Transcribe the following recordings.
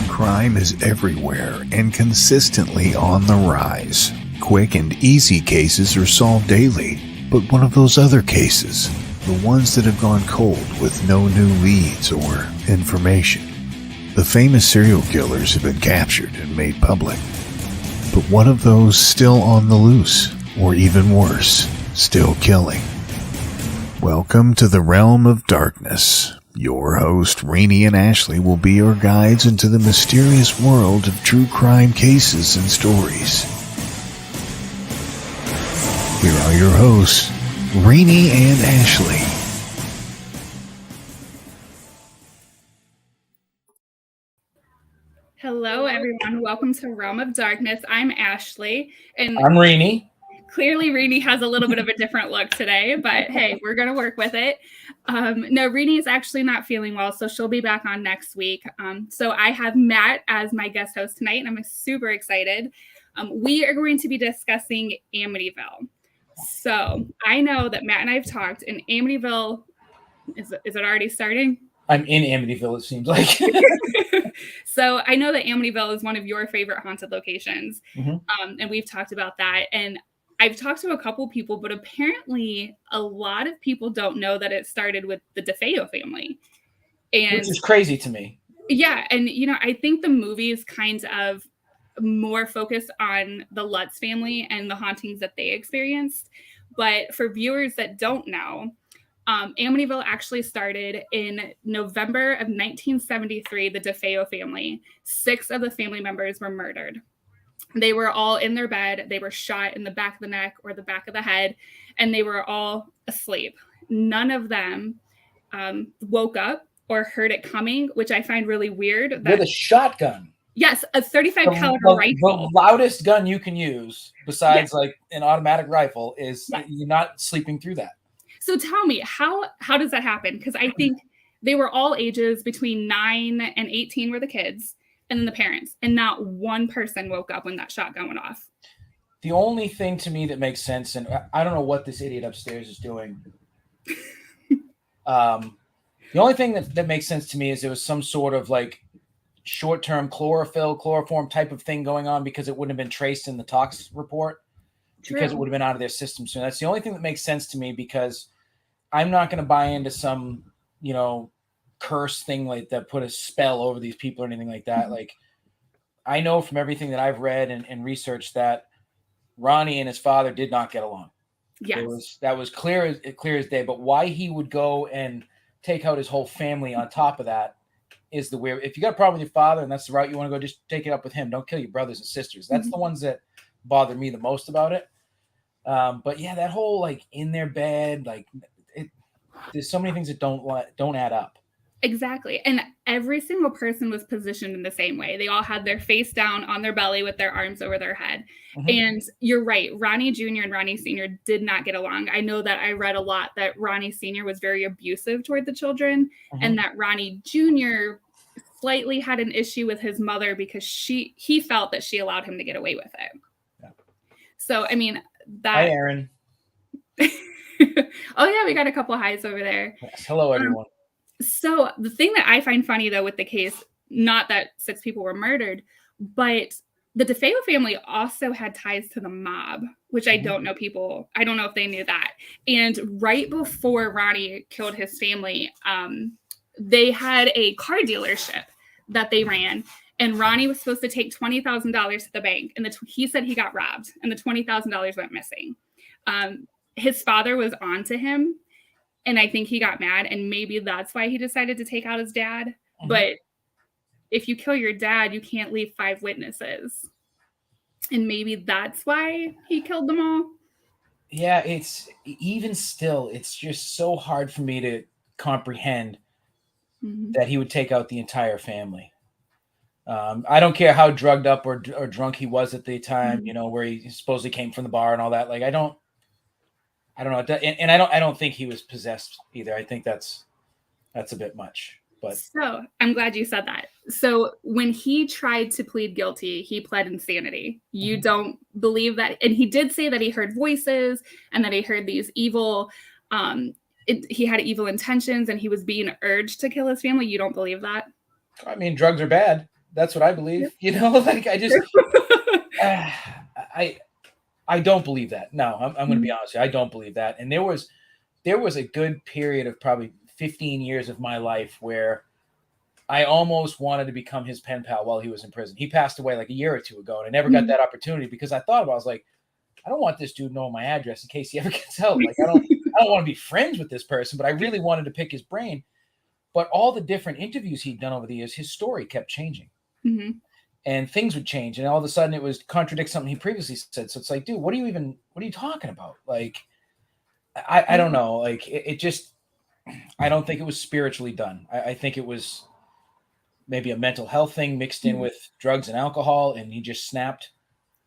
Crime is everywhere and consistently on the rise. Quick and easy cases are solved daily, but what of those other cases? The ones that have gone cold with no new leads or information. The famous serial killers have been captured and made public. But what of those still on the loose? Or even worse, still killing? Welcome to the realm of darkness. Your host, Rainey and Ashley, will be your guides into the mysterious world of true crime cases and stories. Here are your hosts, Rainey and Ashley. Hello, everyone. Welcome to Realm of Darkness. I'm Ashley. And I'm Rainey. Clearly, Rainey has a little bit of a different look today, but hey, we're going to work with it. No, Rainey is actually not feeling well, so she'll be back on next week. So I have Matt as my guest host tonight, and I'm super excited. We are going to be discussing Amityville. So I know that Matt and I have talked, and Amityville, is it already starting? I'm in Amityville, it seems like. So I know that Amityville is one of your favorite haunted locations, and we've talked about that. And I've talked to a couple people, but apparently a lot of people don't know that it started with the DeFeo family. And which is crazy to me. Yeah. And, I think the movie is kind of more focused on the Lutz family and the hauntings that they experienced. But for viewers that don't know, Amityville actually started in November of 1973, the DeFeo family. 6 of the family members were murdered. They were all in their bed. They were shot in the back of the neck or the back of the head, and they were all asleep. None of them woke up or heard it coming, which I find really weird. With a shotgun. Yes, a 35 caliber rifle. The loudest gun you can use, besides like an automatic rifle, is you're not sleeping through that. So tell me, how does that happen? Because I think they were all ages between 9 and 18 were the kids. And then the parents, and not one person woke up when that shotgun went off. The only thing to me that makes sense, and I don't know what this idiot upstairs is doing. The only thing that makes sense to me is there was some sort of like short-term chloroform type of thing going on, because it wouldn't have been traced in the tox report. True. Because it would have been out of their system. So that's the only thing that makes sense to me, because I'm not going to buy into some, curse thing like that, put a spell over these people or anything like that. Like, I know from everything that I've read and researched that Ronnie and his father did not get along. Yes. That was clear as day. But why he would go and take out his whole family on top of that is the weird. If you got a problem with your father and that's the route you want to go, just take it up with him. Don't kill your brothers and sisters. That's the ones that bother me the most about it. But yeah, that whole like in their bed, like there's so many things that don't add up. Exactly. And every single person was positioned in the same way. They all had their face down on their belly with their arms over their head. And you're right. Ronnie Jr. and Ronnie Sr. did not get along. I know that I read a lot that Ronnie Sr. was very abusive toward the children, and that Ronnie Jr. slightly had an issue with his mother because he felt that she allowed him to get away with it. Yeah. So, I mean, Hi, Aaron. Oh, yeah, we got a couple highs over there. Yes. Hello, everyone. So the thing that I find funny, though, with the case, not that 6 people were murdered, but the DeFeo family also had ties to the mob, which I don't know if they knew that. And right before Ronnie killed his family, they had a car dealership that they ran. And Ronnie was supposed to take $20,000 to the bank. And he said he got robbed and the $20,000 went missing. His father was on to him. And I think he got mad, and maybe that's why he decided to take out his dad. But if you kill your dad, you can't leave 5 witnesses. And maybe that's why he killed them all. Yeah, it's even still, it's just so hard for me to comprehend that he would take out the entire family. I don't care how drugged up or drunk he was at the time, you know, where he supposedly came from the bar and all that. Like, I don't know. And I don't think he was possessed either. I think that's a bit much. But So I'm glad you said that. So when he tried to plead guilty, he pled insanity. You don't believe that? And he did say that he heard voices and that he heard these evil, he had evil intentions and he was being urged to kill his family. You don't believe that? I mean, drugs are bad. That's what I believe. You know, like I just, I don't believe that. No, I'm going to be honest with you. I don't believe that. And there was a good period of probably 15 years of my life where I almost wanted to become his pen pal while he was in prison. He passed away like a year or two ago, and I never got that opportunity because I thought about it. I was like, I don't want this dude knowing my address in case he ever gets out. Like, I don't want to be friends with this person, but I really wanted to pick his brain. But all the different interviews he'd done over the years, his story kept changing. And things would change. And all of a sudden it was contradict something he previously said. So it's like, dude, what are you talking about? Like, I don't know. Like it just, I don't think it was spiritually done. I think it was maybe a mental health thing mixed in with drugs and alcohol, and he just snapped.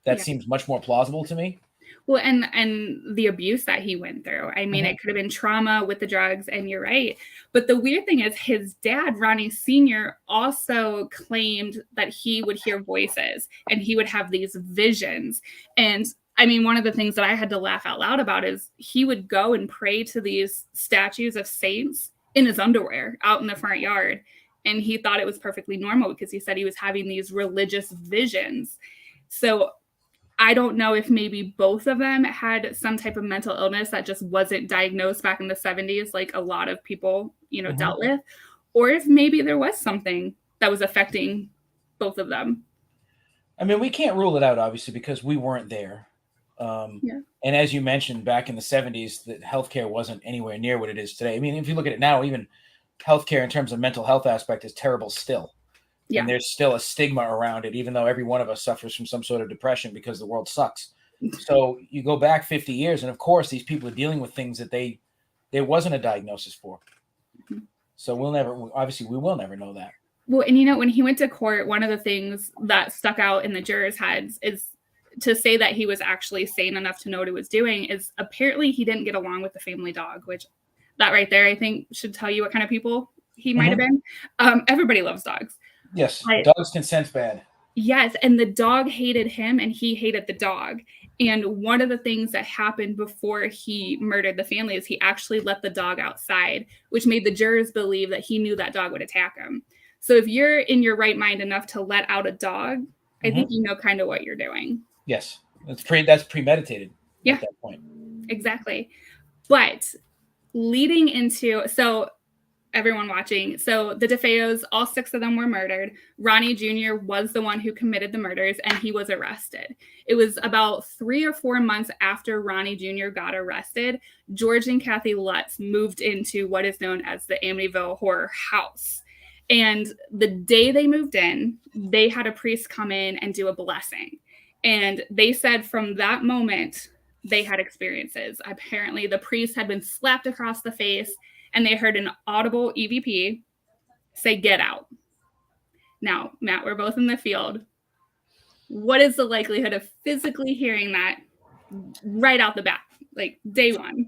That seems much more plausible to me. Well, and the abuse that he went through. I mean, it could have been trauma with the drugs, and you're right. But the weird thing is his dad, Ronnie Sr., also claimed that he would hear voices and he would have these visions. And I mean, one of the things that I had to laugh out loud about is he would go and pray to these statues of saints in his underwear out in the front yard. And he thought it was perfectly normal because he said he was having these religious visions. So I don't know if maybe both of them had some type of mental illness that just wasn't diagnosed back in the 70s, like a lot of people, you know, dealt with, or if maybe there was something that was affecting both of them. I mean, we can't rule it out, obviously, because we weren't there. And as you mentioned, back in the 70s, that healthcare wasn't anywhere near what it is today. I mean, if you look at it now, even healthcare in terms of mental health aspect is terrible still. Yeah. And there's still a stigma around it, even though every one of us suffers from some sort of depression because the world sucks. So you go back 50 years, and of course, these people are dealing with things that there wasn't a diagnosis for. So we will never know that. Well, and you know, when he went to court, one of the things that stuck out in the jurors' heads is to say that he was actually sane enough to know what he was doing is apparently he didn't get along with the family dog, which that right there, I think, should tell you what kind of people he might have been. Everybody loves dogs. Yes, dogs can sense bad. Yes, and the dog hated him and he hated the dog. And one of the things that happened before he murdered the family is he actually let the dog outside, which made the jurors believe that he knew that dog would attack him. So if you're in your right mind enough to let out a dog, I think you know kind of what you're doing. Yes, that's premeditated at that point. Exactly. But leading into, so everyone watching. So the DeFeos, all 6 of them were murdered. Ronnie Jr. was the one who committed the murders and he was arrested. It was about 3 or 4 months after Ronnie Jr. got arrested, George and Kathy Lutz moved into what is known as the Amityville Horror House. And the day they moved in, they had a priest come in and do a blessing. And they said from that moment, they had experiences. Apparently, the priest had been slapped across the face and they heard an audible EVP say, "Get out." Now, Matt, we're both in the field. What is the likelihood of physically hearing that right out the bat, like day one?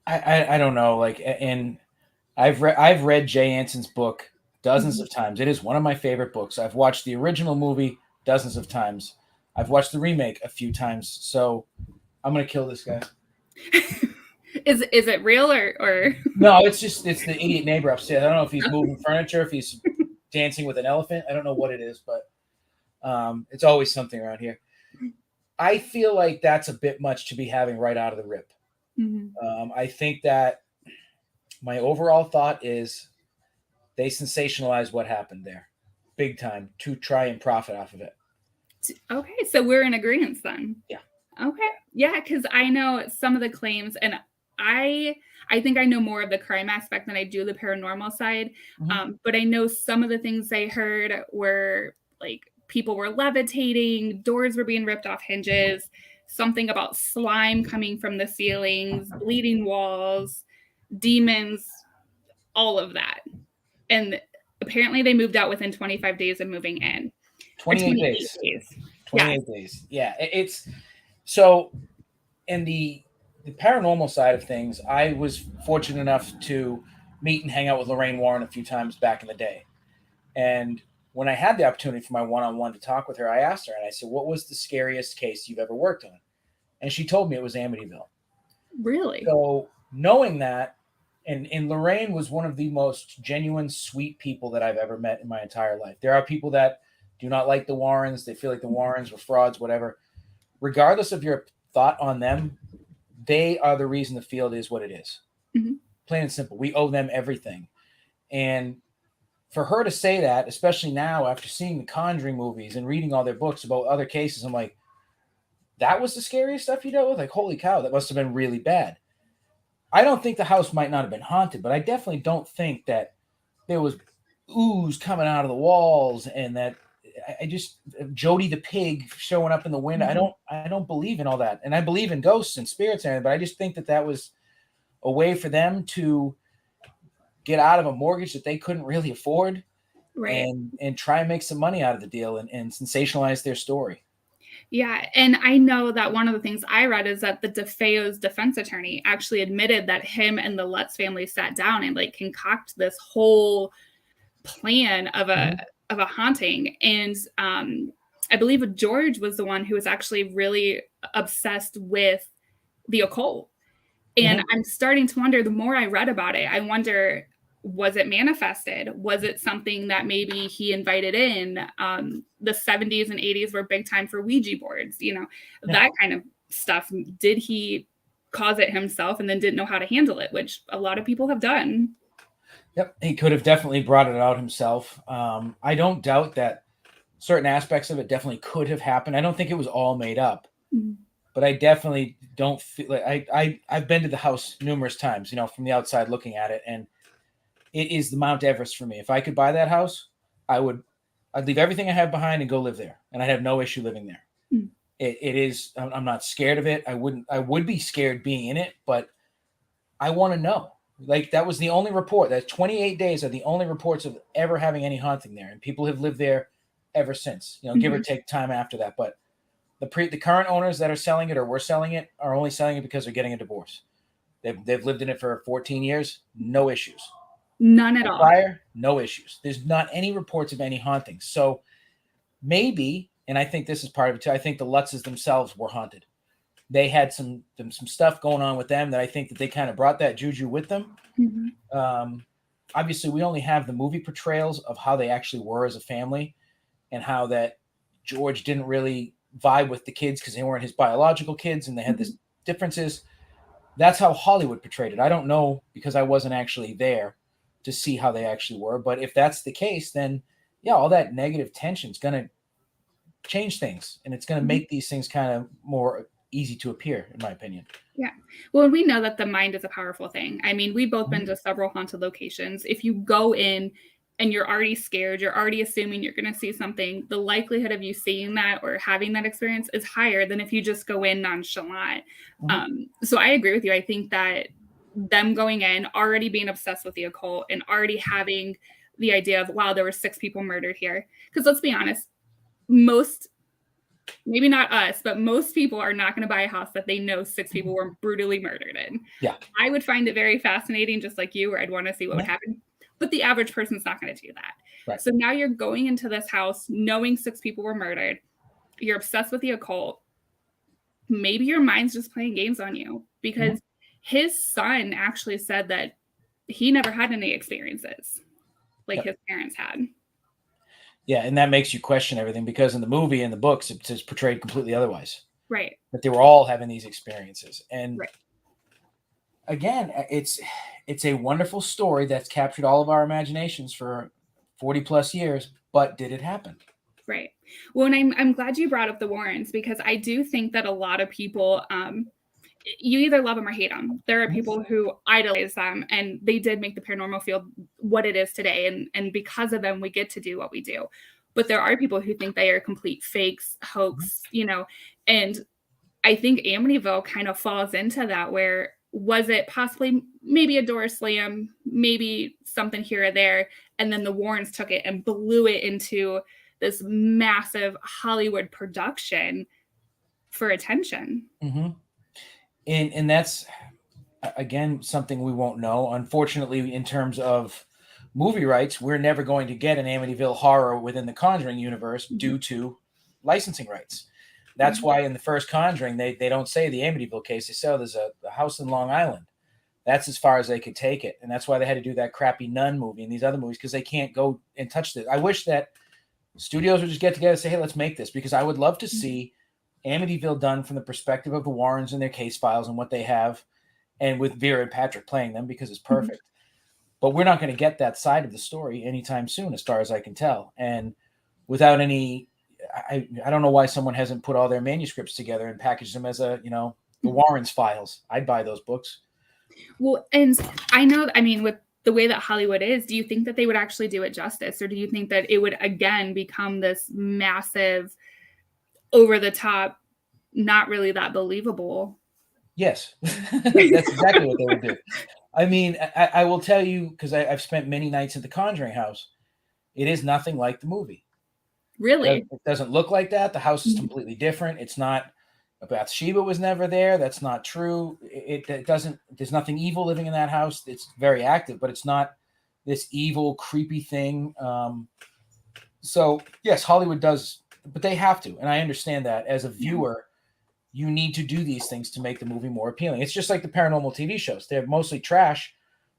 I don't know. Like, and I've read Jay Anson's book dozens of times. It is one of my favorite books. I've watched the original movie dozens of times. I've watched the remake a few times. So I'm gonna kill this guy. Is it real or No, it's the idiot neighbor upstairs. I don't know if he's moving furniture, if he's dancing with an elephant. I don't know what it is, but it's always something around here. I feel like that's a bit much to be having right out of the rip. I think that my overall thought is they sensationalized what happened there big time to try and profit off of it. Okay, so we're in agreement then. Yeah. Okay. Yeah, because I know some of the claims, and I think I know more of the crime aspect than I do the paranormal side. But I know some of the things I heard were like people were levitating, doors were being ripped off hinges. something about slime coming from the ceilings, bleeding walls, demons, all of that. And apparently they moved out within 25 days of moving in. 28 days. 28 Yeah. days. Yeah. It's so in the paranormal side of things, I was fortunate enough to meet and hang out with Lorraine Warren a few times back in the day. And when I had the opportunity for my one-on-one to talk with her, I asked her and I said, what was the scariest case you've ever worked on? And she told me it was Amityville. Really? So knowing that, and Lorraine was one of the most genuine, sweet people that I've ever met in my entire life. There are people that do not like the Warrens. They feel like the Warrens were frauds, whatever. Regardless of your thought on them, they are the reason the field is what it is. Mm-hmm. Plain and simple. We owe them everything. And for her to say that, especially now after seeing the Conjuring movies and reading all their books about other cases, I'm like, that was the scariest stuff you dealt with? Like, holy cow, that must have been really bad. I don't think the house might not have been haunted, but I definitely don't think that there was ooze coming out of the walls and that I just Jody the pig showing up in the window. I don't believe in all that. And I believe in ghosts and spirits and everything, but I just think that that was a way for them to get out of a mortgage that they couldn't really afford, right, and try and make some money out of the deal and sensationalize their story. Yeah, and I know that one of the things I read is that the DeFeo's defense attorney actually admitted that him and the Lutz family sat down and like concoct this whole plan of a haunting. And I believe George was the one who was actually really obsessed with the occult. And I'm starting to wonder, the more I read about it, I wonder, was it manifested? Was it something that maybe he invited in? The 70s and 80s were big time for Ouija boards, that kind of stuff. Did he cause it himself and then didn't know how to handle it, which a lot of people have done? Yep, he could have definitely brought it out himself. I don't doubt that certain aspects of it definitely could have happened. I don't think it was all made up. But I definitely don't feel like I've been to the house numerous times, from the outside looking at it, and it is the Mount Everest for me. If I could buy that house, I'd leave everything I have behind and go live there, and I'd have no issue living there. It is. I'm not scared of it. I would be scared being in it, but I want to know. Like, that was the only report. That 28 days are the only reports of ever having any haunting there, and people have lived there ever since. Give or take time after that, but. The current owners that are selling it or were selling it are only selling it because they're getting a divorce. They've lived in it for 14 years, no issues. None at all. Prior, no issues. There's not any reports of any hauntings. So maybe, and I think this is part of it too, I think the Lutzes themselves were haunted. They had some stuff going on with them that I think that they kind of brought that juju with them. Obviously, we only have the movie portrayals of how they actually were as a family and how that George didn't really vibe with the kids because they weren't his biological kids and they had these differences. That's how Hollywood portrayed it. I don't know because I wasn't actually there to see how they actually were. But if that's the case, then yeah, all that negative tension is going to change things and it's going to make these things kind of more easy to appear, in my opinion. Yeah. Well, we know that the mind is a powerful thing. I mean, we've both been to several haunted locations. If you go in and you're already scared, you're already assuming you're going to see something, the likelihood of you seeing that or having that experience is higher than if you just go in nonchalant. So I agree with you. I think that them going in, already being obsessed with the occult and already having the idea of, wow, there were 6 people murdered here. Because let's be honest, maybe not us, but most people are not going to buy a house that they know 6 people were brutally murdered in. Yeah. I would find it very fascinating, just like you, where I'd want to see what would happen. But the average person's not going to do that. Right. So now you're going into this house knowing 6 people were murdered. You're obsessed with the occult. Maybe your mind's just playing games on you because his son actually said that he never had any experiences like his parents had. Yeah, and that makes you question everything because in the movie and the books, it's portrayed completely otherwise. Right. That they were all having these experiences. And again, it's a wonderful story that's captured all of our imaginations for 40 plus years, but did it happen? Right. Well, and I'm glad you brought up the Warrens because I do think that a lot of people, you either love them or hate them. There are people who idolize them and they did make the paranormal field what it is today. And because of them, we get to do what we do. But there are people who think they are complete fakes, hoax, and I think Amityville kind of falls into that, where was it possibly maybe a door slam, maybe something here or there, and then the Warrens took it and blew it into this massive Hollywood production for attention. Mm-hmm. And that's, again, something we won't know. Unfortunately, in terms of movie rights, we're never going to get an Amityville horror within the Conjuring universe due to licensing rights. That's why in the first Conjuring, they don't say the Amityville case. They say, oh, there's a house in Long Island. That's as far as they could take it. And that's why they had to do that crappy Nun movie and these other movies, because they can't go and touch this. I wish that studios would just get together and say, hey, let's make this, because I would love to see Amityville done from the perspective of the Warrens and their case files and what they have, and with Vera and Patrick playing them, because it's perfect. But we're not going to get that side of the story anytime soon, as far as I can tell. And without any, I don't know why someone hasn't put all their manuscripts together and packaged them as the Warrens files. I'd buy those books. Well, and I know, I mean, with the way that Hollywood is, do you think that they would actually do it justice? Or do you think that it would, again, become this massive, over the top, not really that believable? Yes, that's exactly what they would do. I mean, I will tell you, because I've spent many nights at the Conjuring house, it is nothing like the movie. Really? It doesn't look like that. The house is completely different. It's not, Bathsheba was never there. That's not true. It doesn't, there's nothing evil living in that house. It's very active, but it's not this evil, creepy thing. So yes, Hollywood does, but they have to. And I understand that as a viewer, you need to do these things to make the movie more appealing. It's just like the paranormal TV shows. They're mostly trash,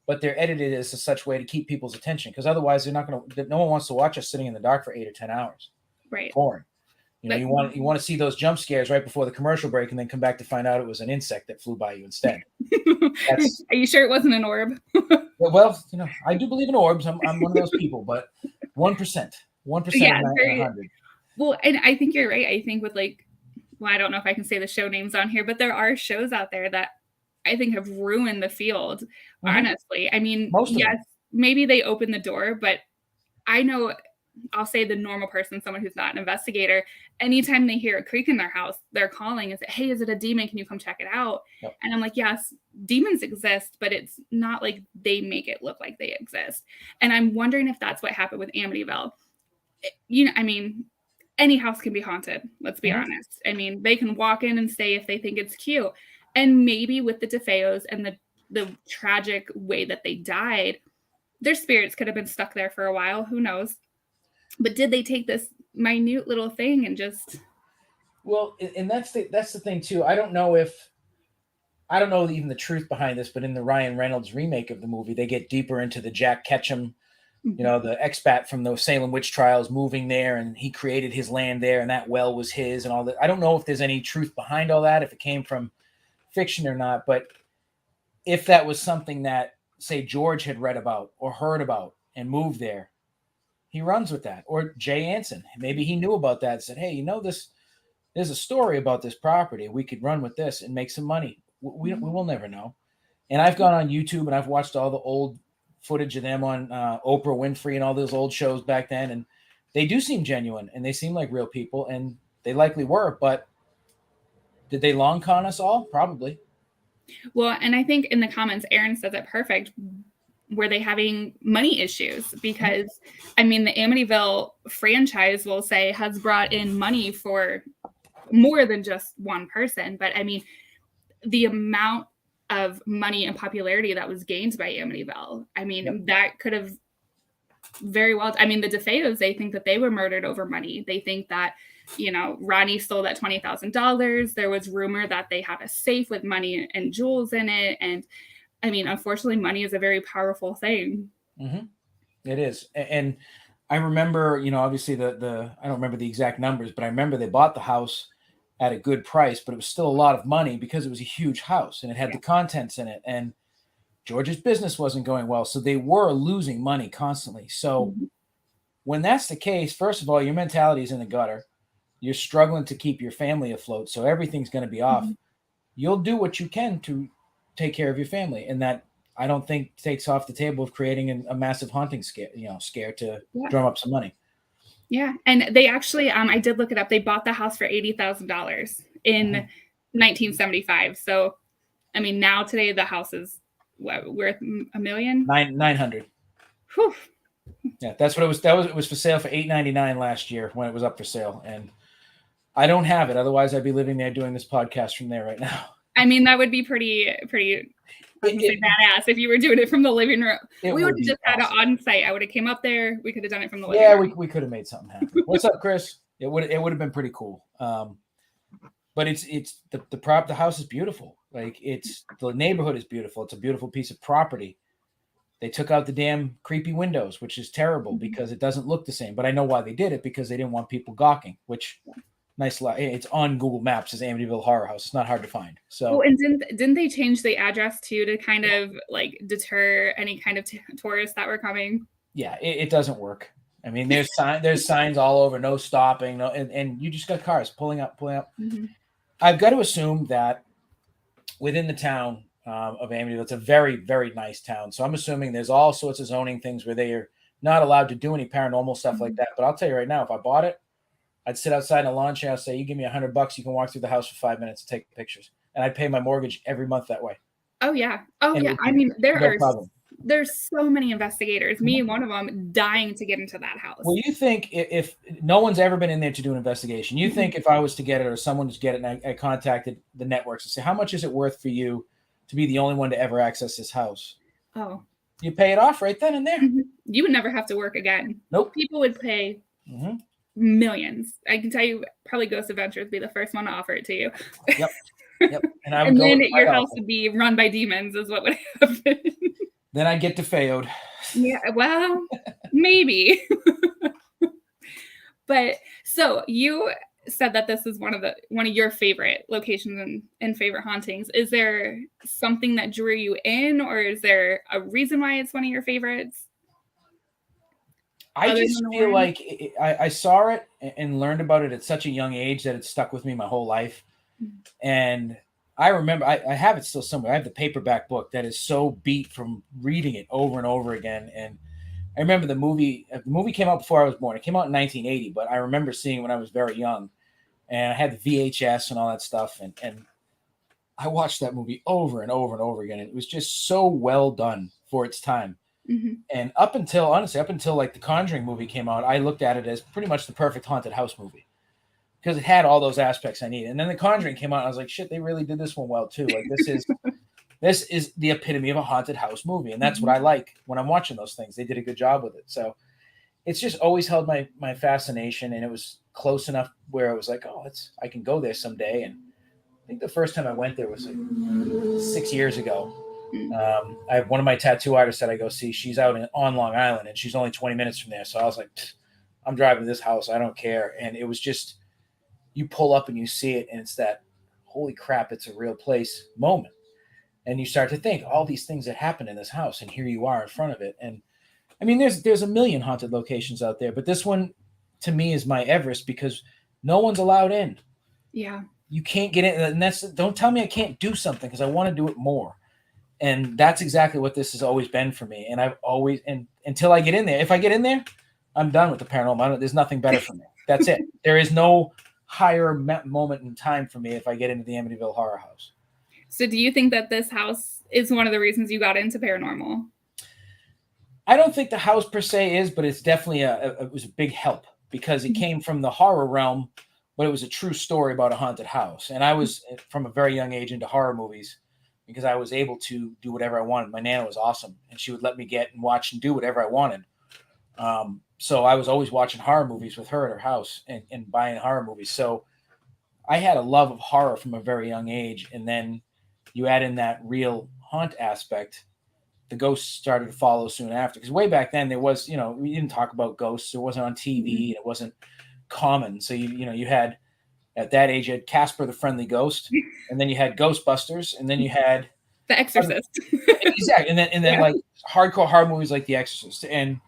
but they're edited as a such way to keep people's attention. Because otherwise, no one wants to watch us sitting in the dark for 8 or 10 hours. Right. Boring. You want to see those jump scares right before the commercial break, and then come back to find out it was an insect that flew by you instead. Are you sure it wasn't an orb? Well, I do believe in orbs. I'm one of those people, but 1%, 1% Yeah, of 100. Well, and I think you're right. I think with I don't know if I can say the show names on here, but there are shows out there that I think have ruined the field. Honestly, I mean, yes, maybe they open the door, but I know, I'll say the normal person, someone who's not an investigator, anytime they hear a creak in their house, they're calling and say, hey, is it a demon? Can you come check it out? Yep. And I'm like, yes, demons exist, but it's not like they make it look like they exist. And I'm wondering if that's what happened with Amityville. I mean, any house can be haunted. Let's be honest. I mean, they can walk in and stay if they think it's cute. And maybe with the DeFeos and the tragic way that they died, their spirits could have been stuck there for a while. Who knows? But did they take this minute little thing and just? Well, and that's the thing too. I don't know even the truth behind this, but in the Ryan Reynolds remake of the movie, they get deeper into the Jack Ketchum, the expat from the Salem witch trials moving there, and he created his land there, and that well was his, and all that. I don't know if there's any truth behind all that, if it came from fiction or not, but if that was something that, say, George had read about or heard about and moved there, he runs with that. Or Jay Anson, maybe he knew about that and said, hey, there's a story about this property. We could run with this and make some money. We will never know. And I've gone on YouTube and I've watched all the old footage of them on Oprah Winfrey and all those old shows back then. And they do seem genuine and they seem like real people, and they likely were, but did they long con us all? Probably. Well, and I think in the comments, Aaron says it perfect. Were they having money issues? Because, I mean, the Amityville franchise, will say, has brought in money for more than just one person. But, I mean, the amount of money and popularity that was gained by Amityville, I mean, that could have very well, I mean, the DeFeos, they think that they were murdered over money. They think that, Ronnie stole that $20,000. There was rumor that they had a safe with money and jewels in it. And I mean, unfortunately, money is a very powerful thing. Mm-hmm. It is. And I remember, obviously I don't remember the exact numbers, but I remember they bought the house at a good price, but it was still a lot of money because it was a huge house and it had the contents in it. And George's business wasn't going well. So they were losing money constantly. So when that's the case, first of all, your mentality is in the gutter. You're struggling to keep your family afloat. So everything's going to be off. You'll do what you can to take care of your family. And that, I don't think, takes off the table of creating a massive haunting scare to drum up some money. Yeah. And they actually, I did look it up. They bought the house for $80,000 in 1975. So, I mean, now today the house is worth $1 million. 900. Whew. Yeah, that's what it was. It was for sale for $899 last year when it was up for sale, and I don't have it. Otherwise, I'd be living there doing this podcast from there right now. I mean, that would be pretty. I was gonna say badass if you were doing it from the living room. We would have just had it on site. I would have came up there. We could have done it from the living room. Yeah, we could have made something happen. What's up, Chris? It would have been pretty cool. But it's the house is beautiful. Like the neighborhood is beautiful. It's a beautiful piece of property. They took out the damn creepy windows, which is terrible because it doesn't look the same. But I know why they did it, because they didn't want people gawking, which nice. It's on Google Maps as Amityville Horror House. It's not hard to find. So, and didn't they change the address too to kind of like deter any kind of tourists that were coming? Yeah, it doesn't work. I mean, there's signs all over, no stopping, no, and you just got cars pulling up. Mm-hmm. I've got to assume that within the town of Amityville, it's a very, very nice town. So I'm assuming there's all sorts of zoning things where they are not allowed to do any paranormal stuff like that. But I'll tell you right now, if I bought it, I'd sit outside in a lawn chair and say, you give me $100, you can walk through the house for 5 minutes and take pictures. And I'd pay my mortgage every month that way. Oh, yeah. Oh, yeah. I mean, there's so many investigators, me one of them, dying to get into that house. Well, you think if no one's ever been in there to do an investigation, you think if I was to get it or someone to get it, and I contacted the networks and say, how much is it worth for you to be the only one to ever access this house? Oh. You pay it off right then and there. You would never have to work again. Nope. People would pay millions. I can tell you, probably Ghost Adventures would be the first one to offer it to you. Yep. And then your house would be run by demons is what would happen. Then I'd get DeFeo'd. Yeah, well, maybe. But so you said that this is one of your favorite locations and favorite hauntings. Is there something that drew you in, or is there a reason why it's one of your favorites? I just feel like I saw it and learned about it at such a young age that it stuck with me my whole life. And I remember I have it still somewhere. I have the paperback book that is so beat from reading it over and over again. And I remember the movie came out before I was born. It came out in 1980, but I remember seeing it when I was very young. And I had the VHS and all that stuff. And I watched that movie over and over and over again. And it was just so well done for its time. Mm-hmm. And up until like the Conjuring movie came out, I looked at it as pretty much the perfect haunted house movie because it had all those aspects I needed. And then the Conjuring came out, and I was like, shit, they really did this one well too. Like this is the epitome of a haunted house movie, and that's what I like when I'm watching those things. They did a good job with it, so it's just always held my fascination, and it was close enough where I was like, oh, I can go there someday. And I think the first time I went there was like 6 years ago. I have one of my tattoo artists that I go see. She's out on Long Island, and she's only 20 minutes from there. So I was like, I'm driving to this house. I don't care. And it was just, you pull up and you see it, and it's that, holy crap, it's a real place moment. And you start to think all these things that happen in this house, and here you are in front of it. And I mean, there's a million haunted locations out there, but this one to me is my Everest because no one's allowed in. Yeah. You can't get in. And don't tell me I can't do something because I want to do it more. And that's exactly what this has always been for me. And I've always, and until I get in there, if I get in there, I'm done with the paranormal. There's nothing better for me. That's it. There is no higher moment in time for me if I get into the Amityville Horror House. So do you think that this house is one of the reasons you got into paranormal? I don't think the house per se is, but it's definitely it was a big help because it came from the horror realm, but it was a true story about a haunted house. And I was from a very young age into horror movies because I was able to do whatever I wanted. My Nana was awesome, and she would let me get and watch and do whatever I wanted. So I was always watching horror movies with her at her house and buying horror movies. So I had a love of horror from a very young age. And then you add in that real haunt aspect, the ghosts started to follow soon after. Because way back then there was, we didn't talk about ghosts. It wasn't on TV. It wasn't common. So you had, at that age, you had Casper the Friendly Ghost, and then you had Ghostbusters, and then you had The Exorcist. Exactly. And then like hardcore horror movies like The Exorcist. And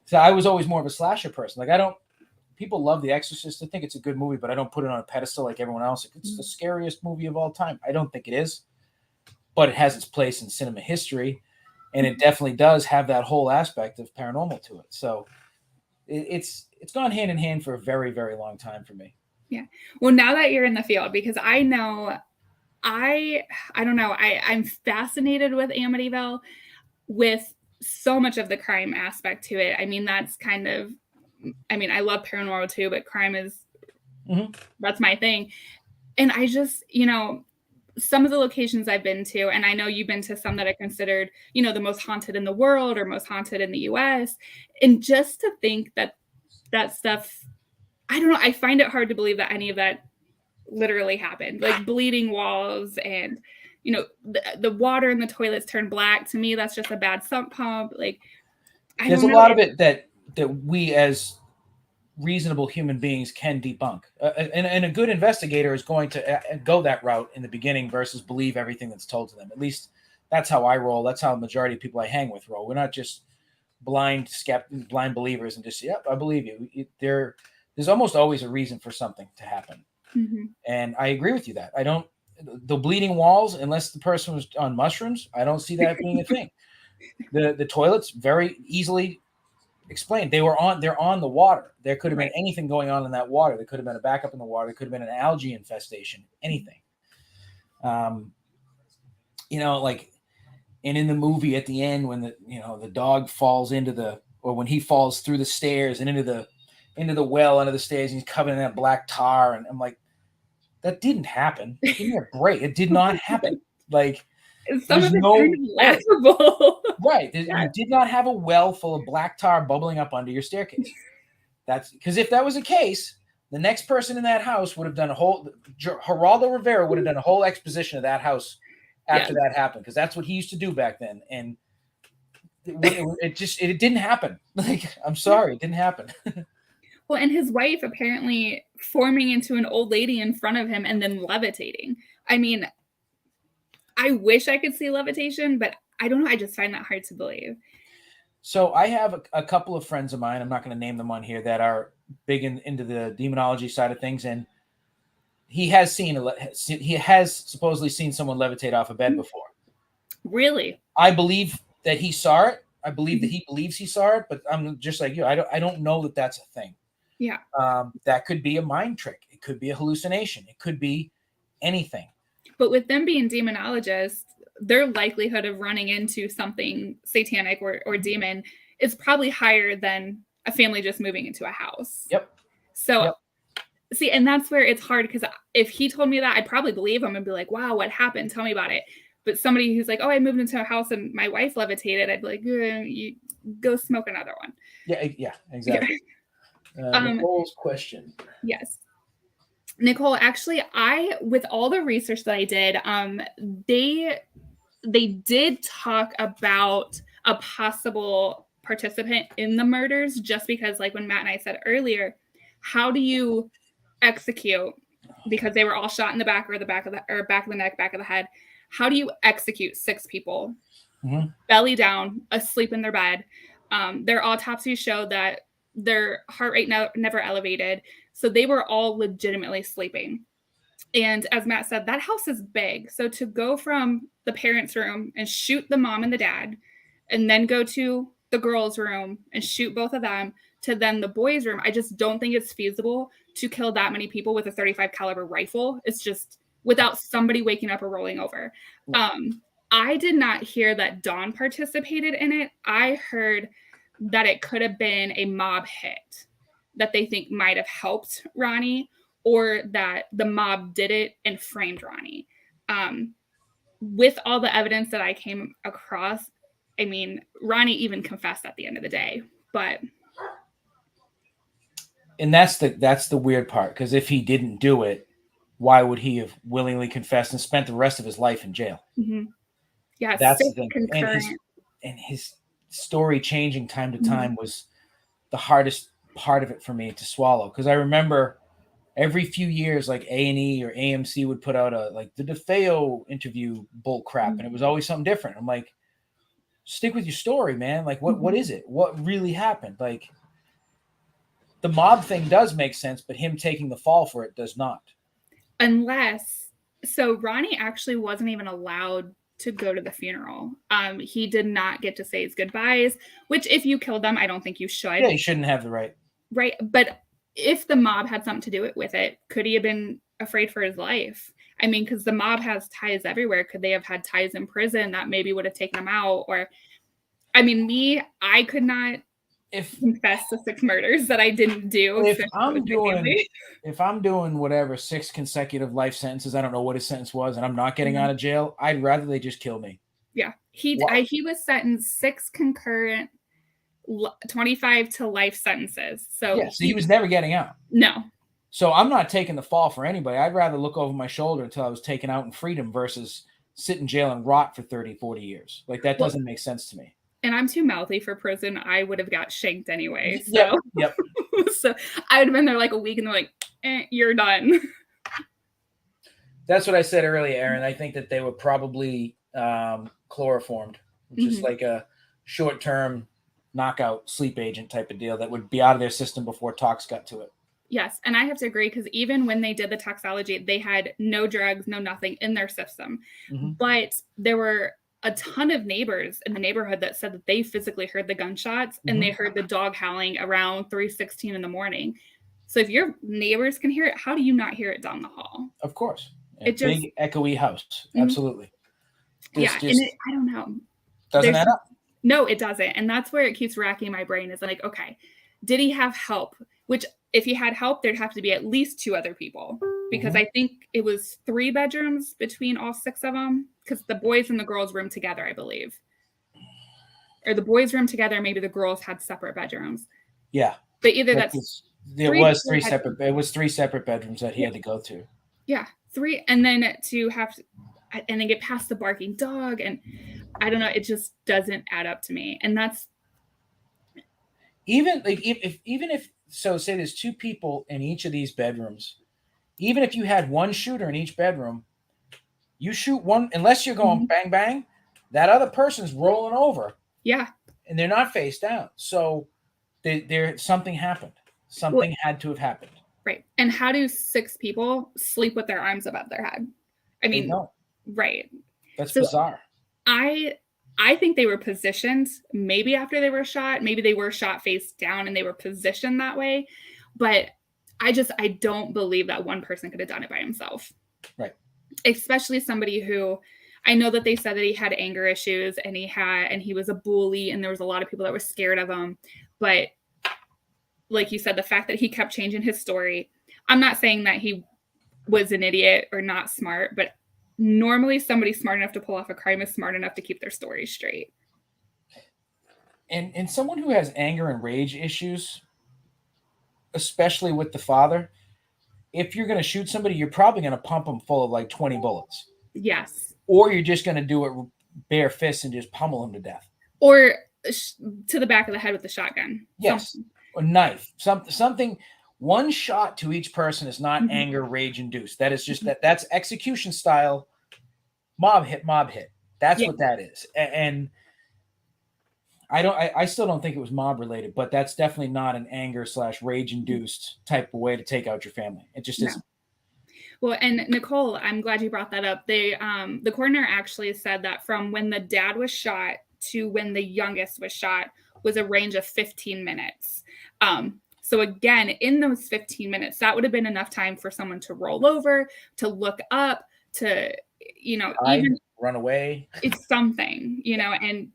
so I was always more of a slasher person. Like people love The Exorcist. I think it's a good movie, but I don't put it on a pedestal like everyone else. It's the scariest movie of all time. I don't think it is, but it has its place in cinema history. And it definitely does have that whole aspect of paranormal to it. So it's gone hand in hand for a very, very long time for me. Yeah. Well, now that you're in the field, because I know I don't know. I'm fascinated with Amityville, with so much of the crime aspect to it. I mean, that's kind of, I mean, I love paranormal too, but crime is, that's my thing. And I just, some of the locations I've been to, and I know you've been to some that are considered, the most haunted in the world or most haunted in the US. And just to think that that stuff, I don't know, I find it hard to believe that any of that literally happened. Like bleeding walls and, the water in the toilets turned black. To me, that's just a bad sump pump. Like, There's a lot of it that we as reasonable human beings can debunk. And a good investigator is going to go that route in the beginning versus believe everything that's told to them. At least that's how I roll. That's how the majority of people I hang with roll. We're not just blind believers and just, yep, I believe you. There's almost always a reason for something to happen. And I agree with you that the bleeding walls, unless the person was on mushrooms, I don't see that being a thing. The toilets, very easily explained. They're on the water. There could have been anything going on in that water. There could have been a backup in the water. There could have been an algae infestation, anything. Like, and in the movie at the end, when the dog falls or when he falls through the stairs and into the well under the stairs, and he's covered in that black tar. And I'm like, that didn't happen. Give me a break. It did not happen. Like, some of it's laughable. Right. You did not have a well full of black tar bubbling up under your staircase. That's because if that was the case, the next person in that house would have done Geraldo Rivera would have done a whole exposition of that house after that happened, because that's what he used to do back then. And it didn't happen. Like, I'm sorry, it didn't happen. Well, and his wife apparently forming into an old lady in front of him and then levitating. I mean, I wish I could see levitation, but I don't know. I just find that hard to believe. So I have a couple of friends of mine, I'm not going to name them on here, that are big into the demonology side of things. And he has supposedly seen someone levitate off a bed before. Really? I believe that he saw it. I believe that he believes he saw it, but I'm just like you. I don't know that that's a thing. Yeah. That could be a mind trick. It could be a hallucination. It could be anything. But with them being demonologists, their likelihood of running into something satanic or demon is probably higher than a family just moving into a house. Yep. So, see, and that's where it's hard, because if he told me that, I'd probably believe him and be like, wow, what happened? Tell me about it. But somebody who's like, oh, I moved into a house and my wife levitated, I'd be like, you go smoke another one. Yeah, exactly. Nicole's question. Yes. Nicole, actually, with all the research that I did, they did talk about a possible participant in the murders, just because, like when Matt and I said earlier, how do you execute, because they were all shot in the back or back of the neck, back of the head. How do you execute 6 people belly down, asleep in their bed? Their autopsies showed that their heart rate never elevated. So they were all legitimately sleeping. And as Matt said, that house is big. So to go from the parents' room and shoot the mom and the dad, and then go to the girls' room and shoot both of them, to then the boys' room, I just don't think it's feasible to kill that many people with a 35 caliber rifle. It's just without somebody waking up or rolling over. I did not hear that Dawn participated in it. I heard that it could have been a mob hit that they think might have helped Ronnie, or that the mob did it and framed Ronnie. With all the evidence that I came across, I mean, Ronnie even confessed at the end of the day, but. And that's the weird part, because if he didn't do it, why would he have willingly confessed and spent the rest of his life in jail? Yeah, that's the thing. And his story changing time to time was the hardest part of it for me to swallow, because I remember every few years, like A&E or AMC would put out the DeFeo interview bull crap, and it was always something different. I'm like, stick with your story, man. Like, what is it? What really happened? Like, the mob thing does make sense, but him taking the fall for it does not. So Ronnie actually wasn't even allowed to go to the funeral. He did not get to say his goodbyes, which if you killed them, I don't think you should. Yeah, you shouldn't have the right. Right. But if the mob had something to do with it, could he have been afraid for his life? I mean, because the mob has ties everywhere. Could they have had ties in prison that maybe would have taken them out? Or, I mean, I could not confess to 6 murders that I didn't do. If I'm doing whatever 6 consecutive life sentences, I don't know what his sentence was, and I'm not getting out of jail, I'd rather they just kill me. Yeah, he was sentenced 6 concurrent 25 to life sentences. So yeah, so he was never getting out. No. So I'm not taking the fall for anybody. I'd rather look over my shoulder until I was taken out in freedom versus sit in jail and rot for 30, 40 years. Like, that doesn't make sense to me. And I'm too mouthy for prison. I would have got shanked anyway. So, yep. So I would have been there like a week and they're like, you're done. That's what I said earlier, Aaron. I think that they were probably chloroformed, which is like a short-term knockout sleep agent type of deal that would be out of their system before tox got to it. Yes. And I have to agree, because even when they did the toxology, they had no drugs, no nothing in their system. But there were a ton of neighbors in the neighborhood that said that they physically heard the gunshots and they heard the dog howling around 3:16 in the morning. So if your neighbors can hear it, how do you not hear it down the hall? Of course. Big echoey house. Absolutely. And I don't know. Doesn't add up. No, it doesn't. And that's where it keeps racking my brain, is like, okay, did he have help? Which, if he had help, there'd have to be at least 2 other people, because I think it was 3 bedrooms between all 6 of them, because the boys and the girls roomed together, I believe. Or the boys roomed together, maybe the girls had separate bedrooms. Yeah. But either it was 3 separate bedrooms that he had to go to. Yeah, 3, and then and then get past the barking dog, and I don't know, it just doesn't add up to me. And that's even like if so say there's 2 people in each of these bedrooms, even if you had 1 shooter in each bedroom, you shoot one, unless you're going bang bang, that other person's rolling over. Yeah. And they're not face down. So something happened. Something had to have happened. Right. And how do 6 people sleep with their arms above their head? I mean, right. That's bizarre. I think they were positioned maybe after they were shot. Maybe they were shot face down and they were positioned that way. But I don't believe that one person could have done it by himself. Right. Especially somebody who, I know that they said that he had anger issues and he was a bully and there was a lot of people that were scared of him. But like you said, the fact that he kept changing his story, I'm not saying that he was an idiot or not smart, but normally somebody smart enough to pull off a crime is smart enough to keep their story straight. And someone who has anger and rage issues, especially with the father, if you're going to shoot somebody, you're probably going to pump them full of like 20 bullets. Yes. Or you're just going to do it bare fists and just pummel them to death. Or to the back of the head with the shotgun. Yes. Something. A knife. Something. One shot to each person is not anger, rage induced. That is just that's execution style. Mob hit. That's what that is. And I still don't think it was mob related, but that's definitely not an anger / rage induced type of way to take out your family. It just isn't. Well, and Nicole, I'm glad you brought that up. The coroner actually said that from when the dad was shot to when the youngest was shot was a range of 15 minutes. So again, in those 15 minutes, that would have been enough time for someone to roll over, to look up, to, even run away. It's something, and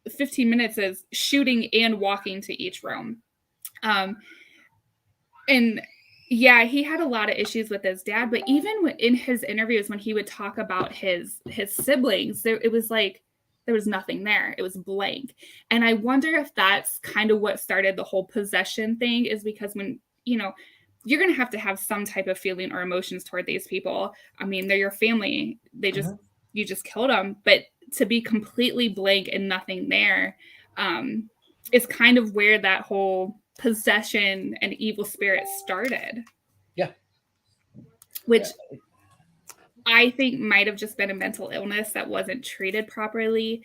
15 minutes is shooting and walking to each room. And yeah, he had a lot of issues with his dad, but even in his interviews, when he would talk about his siblings, it was like, there was nothing there. It was blank. And I wonder if that's kind of what started the whole possession thing, is because when, you're going to have some type of feeling or emotions toward these people. I mean, they're your family. You just killed them. But to be completely blank and nothing there is kind of where that whole possession and evil spirit started. Yeah. Which I think might have just been a mental illness that wasn't treated properly.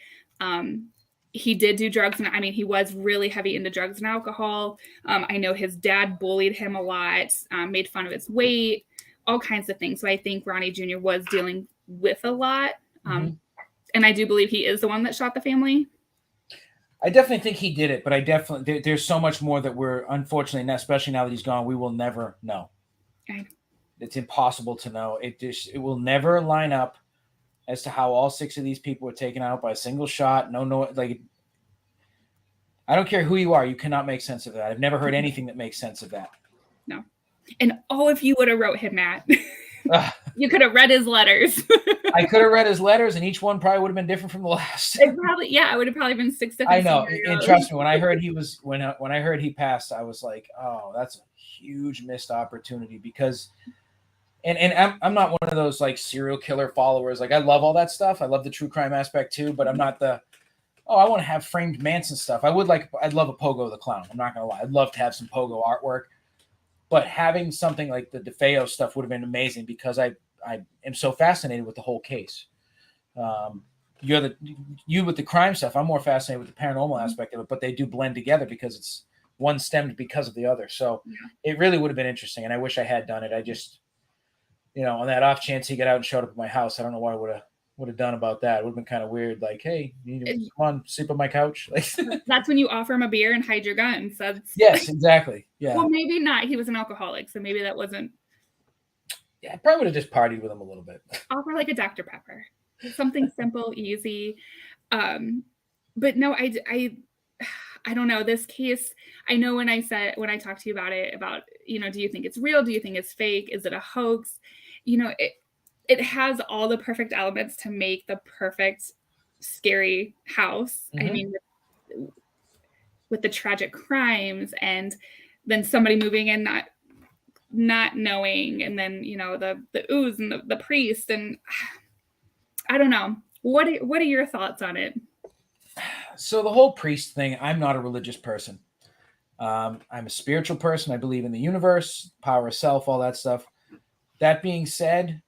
He did do drugs. And I mean, he was really heavy into drugs and alcohol. I know his dad bullied him a lot, made fun of his weight, all kinds of things. So I think Ronnie Jr. was dealing with a lot. And I do believe he is the one that shot the family. I definitely think he did it, but there's so much more that we're, unfortunately, especially now that he's gone, we will never know. It's impossible to know. It will never line up as to how all 6 of these people were taken out by a single shot. No, like, I don't care who you are. You cannot make sense of that. I've never heard anything that makes sense of that. No. And if you would have wrote him, Matt, you could have read his letters. I could have read his letters, and each one probably would have been different from the last. It would have probably been 6 different I know. scenarios. And trust me, when I heard when I heard he passed, I was like, oh, that's a huge missed opportunity, because and I'm not one of those like serial killer followers. Like, I love all that stuff. I love the true crime aspect too, but I'm not the, I want to have framed Manson stuff. I'd love a Pogo the Clown. I'm not going to lie. I'd love to have some Pogo artwork, but having something like the DeFeo stuff would have been amazing, because I am so fascinated with the whole case. You with the crime stuff, I'm more fascinated with the paranormal aspect of it, but they do blend together because it's one stemmed because of the other. So it really would have been interesting. And I wish I had done it. I just, on that off chance he got out and showed up at my house, I don't know what I would have done about that. It would have been kind of weird. Like, hey, you need to come on, sleep on my couch. That's when you offer him a beer and hide your guns. Yes, exactly. Yeah. Well, maybe not. He was an alcoholic, so maybe that wasn't. Yeah, I probably would have just partied with him a little bit. Offer like a Dr. Pepper, something simple, easy. But no, I don't know this case. I know when I talked to you about it, do you think it's real? Do you think it's fake? Is it a hoax? It has all the perfect elements to make the perfect scary house. Mm-hmm. I mean, with the tragic crimes, and then somebody moving in not knowing, and then the ooze and the priest, and I don't know. What are your thoughts on it? So the whole priest thing, I'm not a religious person. I'm a spiritual person. I believe in the universe, power of self, all that stuff. That being said,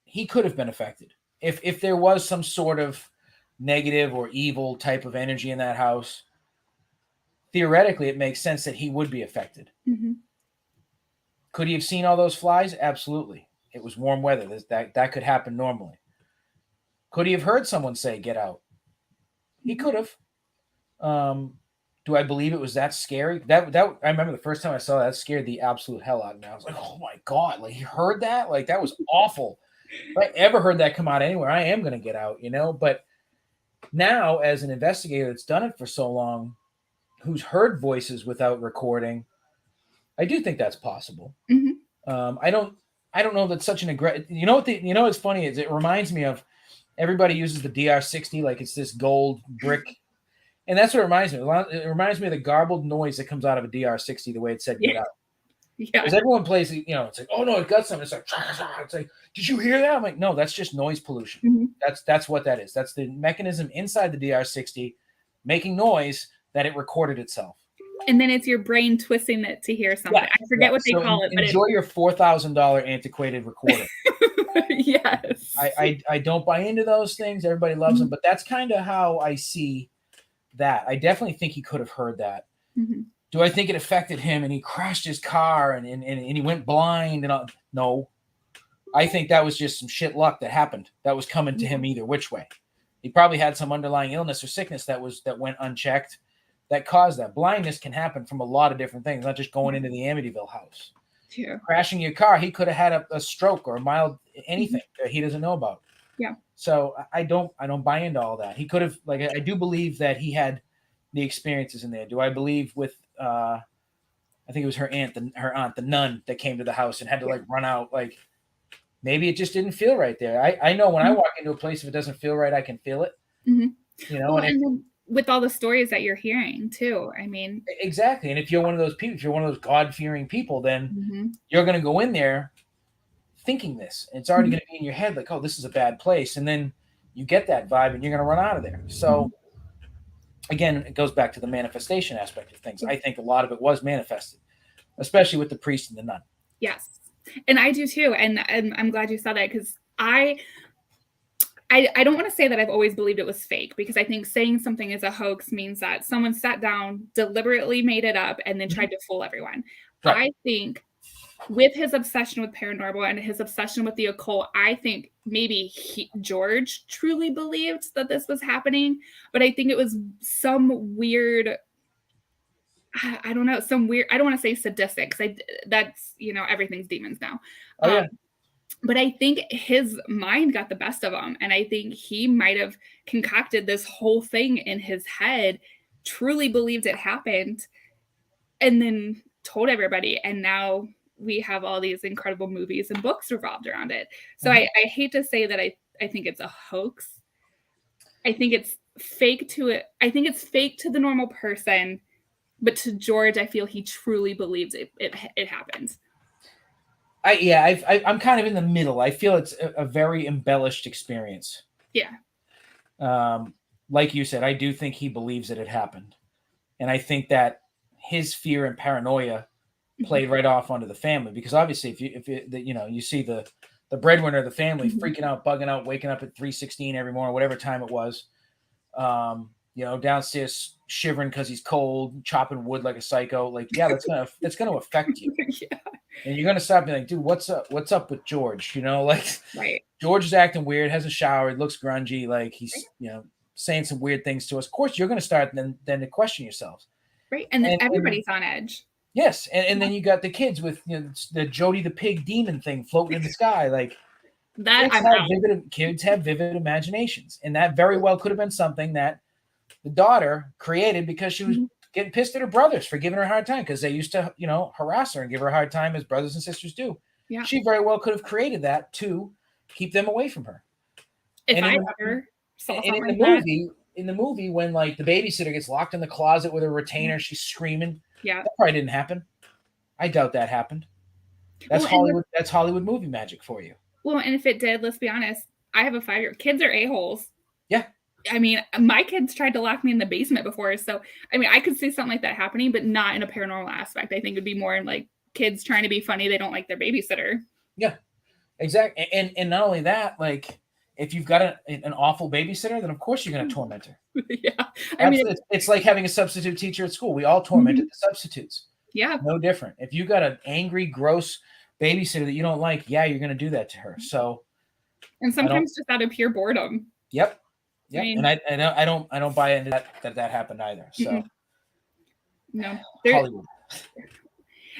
he could have been affected. If there was some sort of negative or evil type of energy in that house, theoretically, it makes sense that he would be affected. Mm-hmm. Could he have seen all those flies? Absolutely. It was warm weather. That could happen normally. Could he have heard someone say, "Get out"? He could have. Do I believe it was that scary? That I remember the first time I saw that scared the absolute hell out of me. I was like, oh my God, like, he heard that? Like, that was awful. If I ever heard that come out anywhere, I am going to get out, But now, as an investigator that's done it for so long, who's heard voices without recording, I do think that's possible. Mm-hmm. I don't know that such an aggressive. What's funny is it reminds me of, everybody uses the DR60 like it's this gold brick. And that's what it reminds me of. It reminds me of the garbled noise that comes out of a DR60, the way it said "get out." Yeah. Because everyone plays, it's like, oh no, it got something. It's like, did you hear that? I'm like, no, that's just noise pollution. Mm-hmm. That's what that is. That's the mechanism inside the DR60 making noise that it recorded itself. And then it's your brain twisting it to hear something. Yeah. I forget what they call it. Enjoy your $4,000 antiquated recorder. Yes. I don't buy into those things. Everybody loves them, but that's kind of how I see that. I definitely think he could have heard that. Mm-hmm. Do I think it affected him and he crashed his car and he went blind and all? No. I think that was just some shit luck that happened. That was coming to him either which way. He probably had some underlying illness or sickness that went unchecked that caused that. Blindness can happen from a lot of different things, not just going into the Amityville house. Yeah. Crashing your car, he could have had a stroke or a mild anything that he doesn't know about. Yeah. So I don't buy into all that. He could have, like, I do believe that he had the experiences in there. Do I believe with I think it was her aunt, the nun that came to the house and had to like run out. Like, maybe it just didn't feel right there. I know when I walk into a place, if it doesn't feel right, I can feel it. Mm-hmm. Well, and then with all the stories that you're hearing too, I mean, exactly. And if you're one of those people, if you're one of those God-fearing people, then you're going to go in there thinking this. And it's already going to be in your head, like, oh, this is a bad place. And then you get that vibe and you're going to run out of there. So again, it goes back to the manifestation aspect of things. I think a lot of it was manifested, especially with the priest and the nun. Yes. And I do too. And I'm glad you saw that, because I don't want to say that I've always believed it was fake, because I think saying something is a hoax means that someone sat down, deliberately made it up, and then tried to fool everyone. Right. I think with his obsession with paranormal and his obsession with the occult, I think maybe George truly believed that this was happening, but I think it was some weird I don't know, some weird, I don't want to say sadistic, because that's, everything's demons now. Oh yeah. But I think his mind got the best of him. And I think he might have concocted this whole thing in his head, truly believed it happened, and then told everybody. And now we have all these incredible movies and books revolved around it. So I hate to say that I think it's a hoax. I think it's fake to it. I think it's fake to the normal person. But to George, I feel he truly believes it happened. I'm kind of in the middle. I feel it's a very embellished experience. Yeah. Like you said, I do think he believes that it happened, and I think that his fear and paranoia played right off onto the family, because obviously, if you see the breadwinner of the family freaking out, bugging out, waking up at 3:16 every morning, whatever time it was, downstairs shivering because he's cold, chopping wood like a psycho. Like, yeah, that's gonna affect you. Yeah. And you're gonna stop being like, dude, what's up? What's up with George? Right. George is acting weird, hasn't showered, looks grungy, like he's saying some weird things to us. Of course, you're gonna start then to question yourselves. Right. And then everybody's on edge. Yes, and then you got the kids with the Jody the Pig demon thing floating in the sky, like that. Kids have vivid imaginations, and that very well could have been something that the daughter created because she was getting pissed at her brothers for giving her a hard time, because they used to, harass her and give her a hard time as brothers and sisters do. Yeah. She very well could have created that to keep them away from her. If I ever saw something in like the movie, when like the babysitter gets locked in the closet with a retainer, she's screaming. Yeah. That probably didn't happen. I doubt that happened. That's Hollywood. That's Hollywood movie magic for you. Well, and if it did, let's be honest, I have a 5-year-old. Kids are a-holes. Yeah. I mean, my kids tried to lock me in the basement before. So, I mean, I could see something like that happening, but not in a paranormal aspect. I think it'd be more in like kids trying to be funny. They don't like their babysitter. Yeah, exactly. And not only that, like if you've got an awful babysitter, then of course you're going to torment her. Yeah. I mean, it's like having a substitute teacher at school. We all tormented the substitutes. Yeah. No different. If you got an angry, gross babysitter that you don't like, yeah, you're going to do that to her. So, and sometimes just out of pure boredom. Yep. Yeah, and I don't buy into that happened either. So no, Hollywood.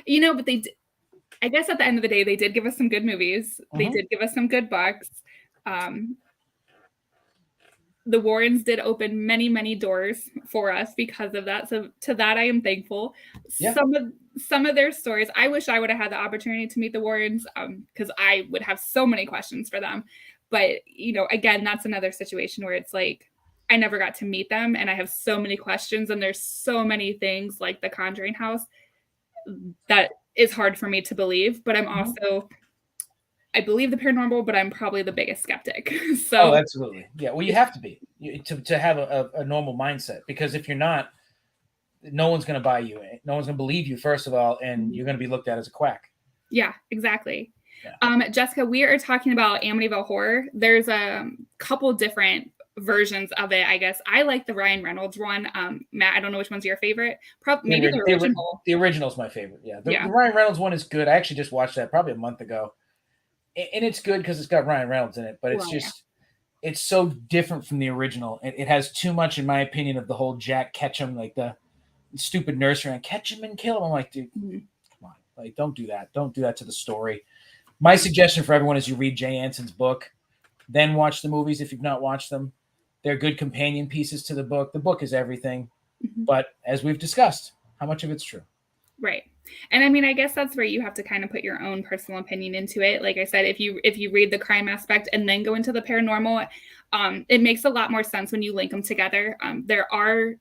But I guess at the end of the day, they did give us some good movies. They did give us some good books. The Warrens did open many, many doors for us because of that. So to that, I am thankful. Yeah. Some of their stories, I wish I would have had the opportunity to meet the Warrens, because I would have so many questions for them. But, again, that's another situation where it's like, I never got to meet them and I have so many questions, and there's so many things like the Conjuring house that is hard for me to believe. But I'm also, I believe the paranormal, but I'm probably the biggest skeptic. So, oh, absolutely. Yeah. Well, you have to be to have a normal mindset, because if you're not, no one's going to buy you. No one's going to believe you, first of all, and you're going to be looked at as a quack. Yeah, exactly. Yeah. Jessica, we are talking about Amityville Horror. There's a couple different versions of it, I guess. I like the Ryan Reynolds one. Matt, I don't know which one's your favorite. Maybe the original. The original's my favorite. Yeah. The Ryan Reynolds one is good. I actually just watched that probably a month ago. And it's good because it's got Ryan Reynolds in it, but it's it's so different from the original. It has too much, in my opinion, of the whole Jack Ketchum, like the stupid nursery and catch him and kill him. I'm like, dude, come on. Like, don't do that. Don't do that to the story. My suggestion for everyone is you read Jay Anson's book, then watch the movies if you've not watched them. They're good companion pieces to the book. The book is everything. But as we've discussed, how much of it's true? Right. And I mean, I guess that's where you have to kind of put your own personal opinion into it. Like I said, if you read the crime aspect and then go into the paranormal, it makes a lot more sense when you link them together. There are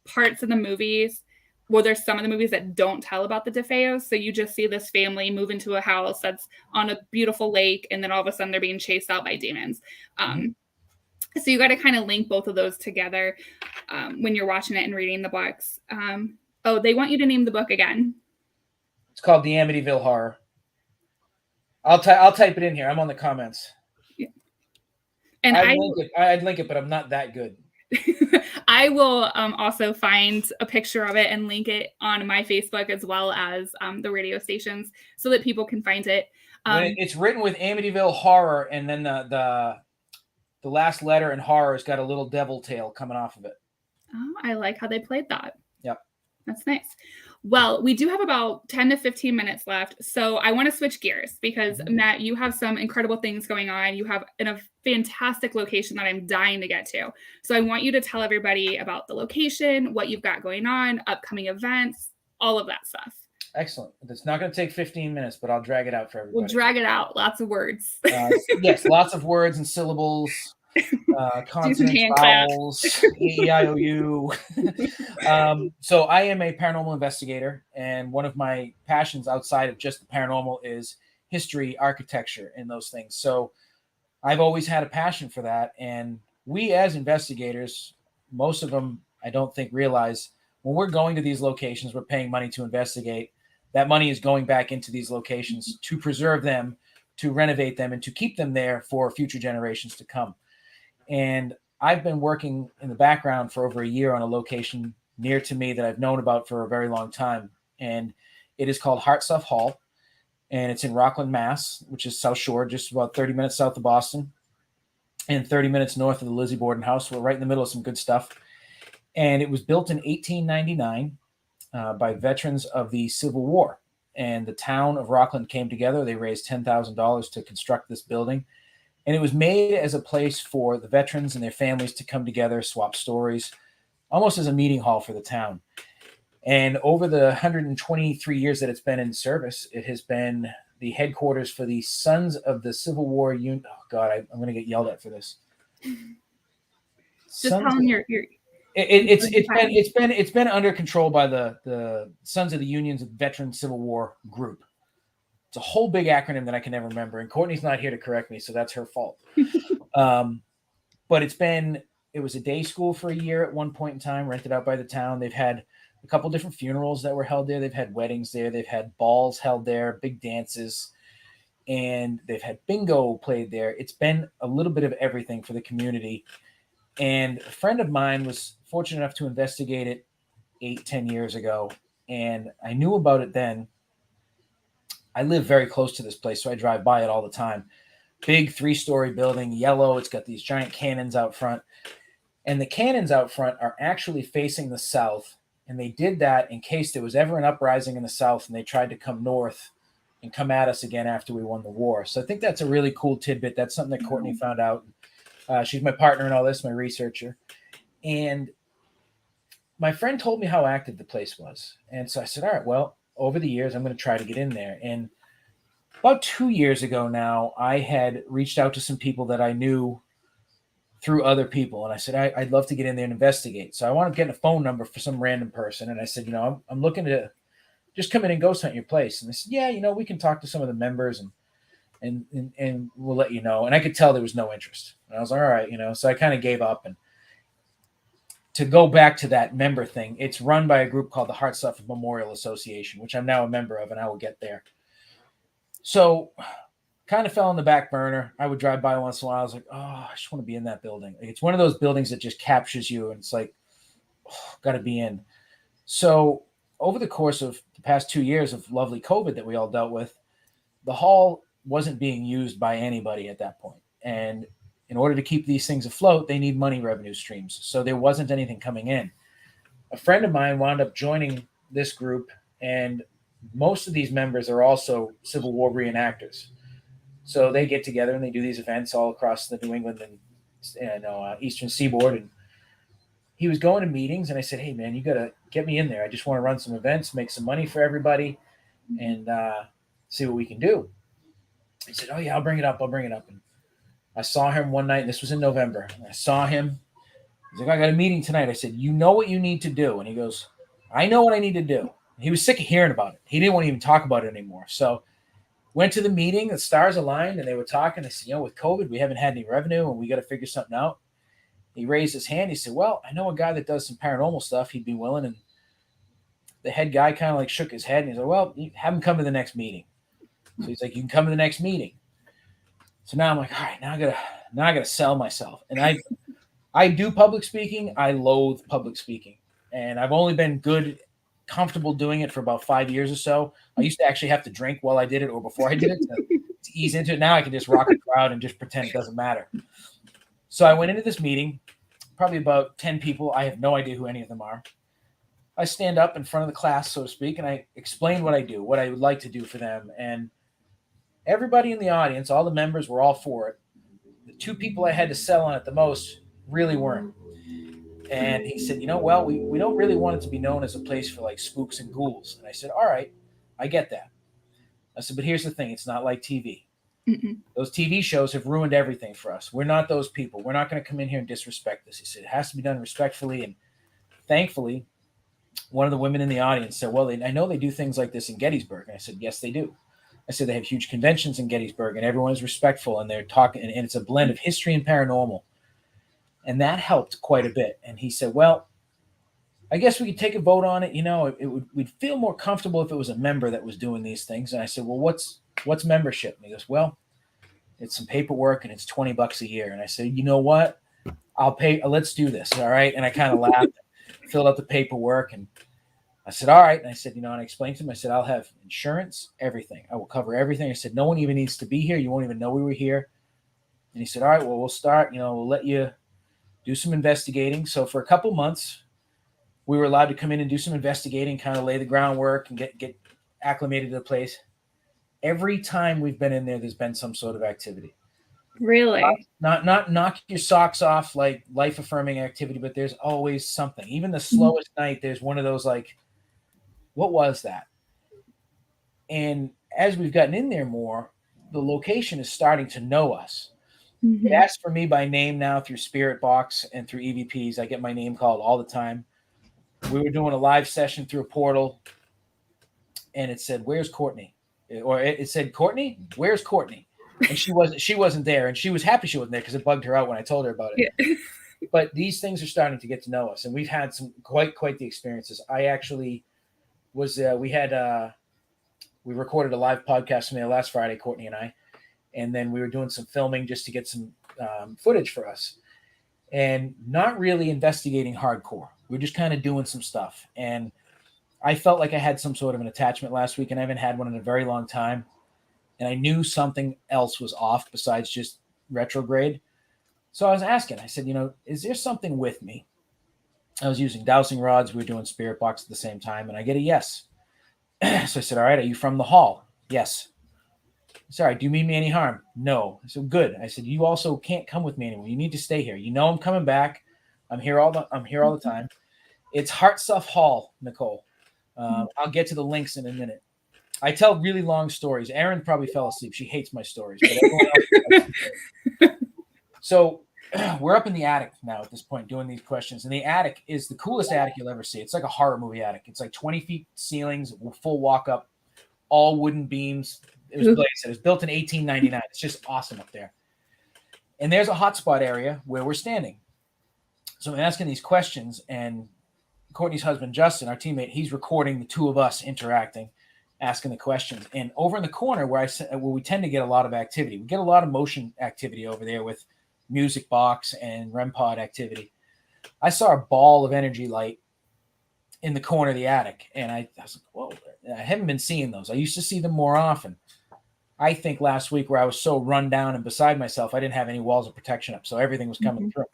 parts of the movies, well, there's some of the movies that don't tell about the DeFeos. So you just see this family move into a house that's on a beautiful lake, and then all of a sudden they're being chased out by demons. So you got to kind of link both of those together when you're watching it and reading the books. Oh, they want you to name the book again. It's called The Amityville Horror. I'll type it in here. I'm on the comments. Yeah. And I'd link it, but I'm not that good. I will also find a picture of it and link it on my Facebook as well as the radio stations so that people can find it. It's written with Amityville Horror, and then the last letter in horror has got a little devil tail coming off of it. Oh, I like how they played that. Yep. That's nice. Well, we do have about 10 to 15 minutes left. So I want to switch gears because, Matt, you have some incredible things going on. You have a fantastic location that I'm dying to get to. So I want you to tell everybody about the location, what you've got going on, upcoming events, all of that stuff. Excellent. It's not going to take 15 minutes, but I'll drag it out for everybody. We'll drag it out. Lots of words. Yes, lots of words and syllables. Consonants, vowels, E-I-O-U. So I am a paranormal investigator, and one of my passions outside of just the paranormal is history, architecture, and those things. So I've always had a passion for that. And we as investigators, most of them, I don't think realize when we're going to these locations, we're paying money to investigate. That money is going back into these locations to preserve them, to renovate them, and to keep them there for future generations to come. And I've been working in the background for over a year on a location near to me that I've known about for a very long time. And it is called Hartsuff Hall. And it's in Rockland, Mass., which is South Shore, just about 30 minutes south of Boston and 30 minutes north of the Lizzie Borden House. We're right in the middle of some good stuff. And it was built in 1899 by veterans of the Civil War. And the town of Rockland came together. They raised $10,000 to construct this building. And it was made as a place for the veterans and their families to come together, swap stories, almost as a meeting hall for the town. And over the 123 years that it's been in service, it has been the headquarters for the Sons of the Civil War Union. Oh God, I'm going to get yelled at for this. Just tell them it's been under control by the Sons of the Union's Veteran Civil War Group. It's a whole big acronym that I can never remember, and Courtney's not here to correct me, so that's her fault. But it was a day school for a year at one point in time, rented out by the town. They've had a couple different funerals that were held there. They've had weddings there. They've had balls held there, big dances, and they've had bingo played there. It's been a little bit of everything for the community. And a friend of mine was fortunate enough to investigate it 8-10 years ago, and I knew about it then. I live very close to this place, so I drive by it all the time. Big 3-story building, yellow. It's got these giant cannons out front. And the cannons out front are actually facing the south. And they did that in case there was ever an uprising in the south and they tried to come north and come at us again after we won the war. So I think that's a really cool tidbit. That's something that Courtney found out. She's my partner in all this, my researcher. And my friend told me how active the place was. And so I said, all right, well, over the years, I'm going to try to get in there. And about 2 years ago now, I had reached out to some people that I knew through other people. And I said, I'd love to get in there and investigate. So I want to get a phone number for some random person. And I said, I'm looking to just come in and ghost hunt your place. And they said, yeah, we can talk to some of the members and we'll let you know. And I could tell there was no interest. And I was like, all right, so I kind of gave up. And to go back to that member thing, it's run by a group called the Hartsuff Memorial Association, which I'm now a member of, and I will get there. So kind of fell on the back burner. I would drive by once in a while. I was like, oh, I just want to be in that building. It's one of those buildings that just captures you, and it's like, got to be in. So over the course of the past 2 years of lovely COVID that we all dealt with, the hall wasn't being used by anybody at that point. And in order to keep these things afloat, they need money revenue streams. So there wasn't anything coming in. A friend of mine wound up joining this group, and most of these members are also Civil War reenactors. So they get together and they do these events all across the New England and Eastern Seaboard. And he was going to meetings, and I said, hey, man, you got to get me in there. I just want to run some events, make some money for everybody, and see what we can do. He said, oh, yeah, I'll bring it up. And I saw him one night, and this was in November. I saw him. He's like, I got a meeting tonight. I said, you know what you need to do? And he goes, I know what I need to do. He was sick of hearing about it. He didn't want to even talk about it anymore. So went to the meeting, the stars aligned, and they were talking. I said, with COVID, we haven't had any revenue, and we got to figure something out. He raised his hand. He said, well, I know a guy that does some paranormal stuff. He'd be willing. And the head guy kind of like shook his head, and he's like, well, you have him come to the next meeting. So he's like, you can come to the next meeting. So now I'm like, all right, now I gotta sell myself. And I do public speaking. I loathe public speaking. And I've only been comfortable doing it for about 5 years or so. I used to actually have to drink while I did it or before I did it to ease into it. Now I can just rock a crowd and just pretend it doesn't matter. So I went into this meeting, probably about 10 people. I have no idea who any of them are. I stand up in front of the class, so to speak, and I explain what I do, what I would like to do for them. And everybody in the audience, all the members were all for it. The two people I had to sell on it the most really weren't. And he said, well, we don't really want it to be known as a place for like spooks and ghouls. And I said, all right, I get that. I said, but here's the thing. It's not like TV. Mm-mm. Those TV shows have ruined everything for us. We're not those people. We're not going to come in here and disrespect this. He said, it has to be done respectfully. And thankfully, one of the women in the audience said, well, I know they do things like this in Gettysburg. And I said, yes, they do. I said, they have huge conventions in Gettysburg and everyone is respectful and they're talking, and it's a blend of history and paranormal. And that helped quite a bit. And he said, well, I guess we could take a vote on it. We'd feel more comfortable if it was a member that was doing these things. And I said, well, what's membership? And he goes, well, it's some paperwork and it's $20 a year. And I said, you know what? I'll pay. Let's do this. All right. And I kind of laughed, filled out the paperwork. And I said, all right. And I said, and I explained to him, I said, I'll have insurance, everything. I will cover everything. I said, no one even needs to be here. You won't even know we were here. And he said, all right, well, we'll start, we'll let you do some investigating. So for a couple months, we were allowed to come in and do some investigating, kind of lay the groundwork and get acclimated to the place. Every time we've been in there, there's been some sort of activity. Really? Not knock your socks off, like life-affirming activity, but there's always something. Even the slowest night, there's one of those like, what was that? And as we've gotten in there more, the location is starting to know us. Mm-hmm. It asks for me by name now through Spirit Box and through EVPs. I get my name called all the time. We were doing a live session through a portal, and it said, "Where's Courtney?" Or it said, "Courtney, where's Courtney?" And she wasn't there, and she was happy she wasn't there because it bugged her out when I told her about it. Yeah. But these things are starting to get to know us, and we've had some quite the experiences. I actually was we recorded a live podcast from there last Friday, Courtney and I. And then we were doing some filming just to get some footage for us and not really investigating hardcore. We're just kind of doing some stuff. And I felt like I had some sort of an attachment last week and I haven't had one in a very long time. And I knew something else was off besides just retrograde. So I was asking, I said, is there something with me? I was using dowsing rods. We were doing Spirit Box at the same time. And I get a yes. So I said, all right, are you from the hall? Yes. Sorry, do you mean me any harm? No. I said, good. I said, you also can't come with me anymore. You need to stay here. I'm coming back. I'm here all the time. It's Hartsuff Hall, Nicole. I'll get to the links in a minute. I tell really long stories. Erin probably fell asleep. She hates my stories. But everyone else So we're up in the attic now at this point doing these questions. And the attic is the coolest attic you'll ever see. It's like a horror movie attic. It's like 20 feet ceilings, full walk up, all wooden beams. It was, like I said, it was built in 1899. It's just awesome up there. And there's a hotspot area where we're standing. So I'm asking these questions, and Courtney's husband, Justin, our teammate, he's recording the two of us interacting, asking the questions. And over in the corner where we tend to get a lot of activity, we get a lot of motion activity over there with Music Box and REM pod activity. I saw a ball of energy light in the corner of the attic, and I was like, whoa, I haven't been seeing those. I used to see them more often. I think last week where I was so run down and beside myself, I didn't have any walls of protection up, so everything was coming through.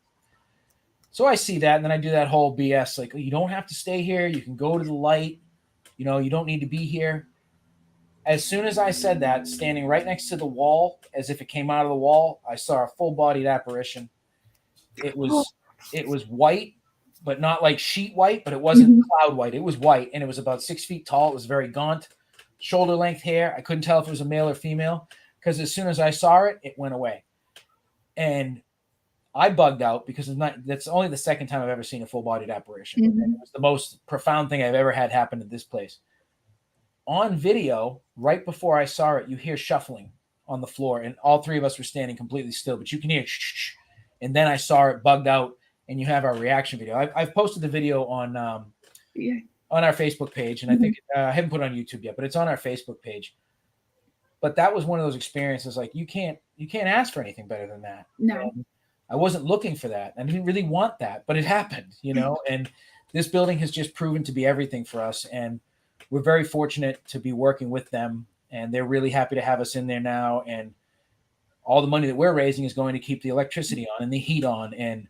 So I see that, and then I do that whole BS, like, you don't have to stay here. You can go to the light. You don't need to be here. As soon as I said that, standing right next to the wall, as if it came out of the wall, I saw a full-bodied apparition. It was white, but not like sheet white, but it wasn't cloud white. It was white, and it was about 6 feet tall. It was very gaunt. Shoulder-length hair. I couldn't tell if it was a male or female because as soon as I saw it, it went away. And I bugged out because that's only the second time I've ever seen a full-bodied apparition. Mm-hmm. And it was the most profound thing I've ever had happen at this place. On video, right before I saw it, you hear shuffling on the floor, and all three of us were standing completely still, but you can hear shh. And then I saw it bugged out, and you have our reaction video. I've posted the video on our Facebook page, and I think I haven't put it on YouTube yet, but it's on our Facebook page. But that was one of those experiences, like you can't ask for anything better than that. No. And I wasn't looking for that. I didn't really want that, but it happened, and this building has just proven to be everything for us. And we're very fortunate to be working with them, and they're really happy to have us in there now. And all the money that we're raising is going to keep the electricity on and the heat on and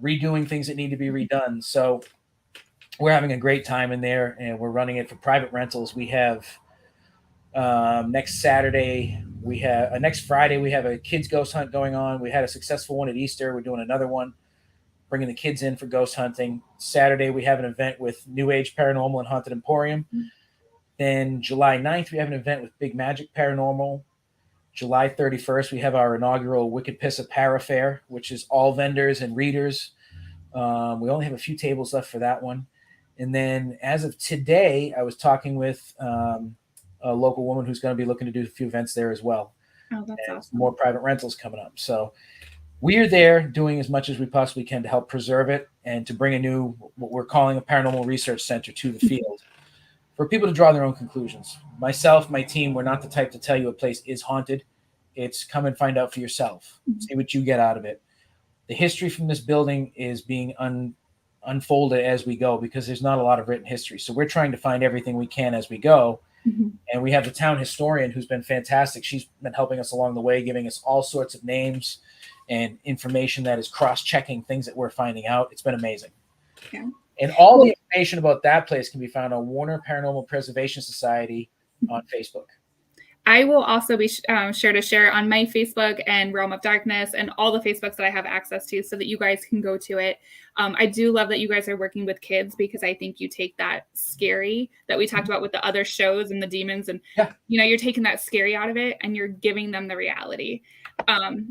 redoing things that need to be redone. So we're having a great time in there, and we're running it for private rentals. We have next Saturday, next Friday, we have a kids ghost hunt going on. We had a successful one at Easter. We're doing another one, bringing the kids in for ghost hunting. Saturday, we have an event with New Age Paranormal and Haunted Emporium. Mm-hmm. Then July 9th, we have an event with Big Magic Paranormal. July 31st, we have our inaugural Wicked Pissa Para Fair, which is all vendors and readers. We only have a few tables left for that one. And then as of today, I was talking with a local woman who's going to be looking to do a few events there as well. Oh, that's awesome. More private rentals coming up. So we are there doing as much as we possibly can to help preserve it and to bring a new, what we're calling a paranormal research center to the field for people to draw their own conclusions. Myself, my team, we're not the type to tell you a place is haunted. It's come and find out for yourself. Mm-hmm. See what you get out of it. The history from this building is being unfolded as we go because there's not a lot of written history. So we're trying to find everything we can as we go. Mm-hmm. And we have the town historian who's been fantastic. She's been helping us along the way, giving us all sorts of names and information that is cross-checking things that we're finding out. It's been amazing. Yeah. And all the information about that place can be found on Warner Paranormal Preservation Society on Facebook. I will also be sure to share on my Facebook and Realm of Darkness and all the Facebooks that I have access to so that you guys can go to it. I do love that you guys are working with kids because I think you take that scary that we talked about with the other shows and the demons and, you're taking that scary out of it and you're giving them the reality.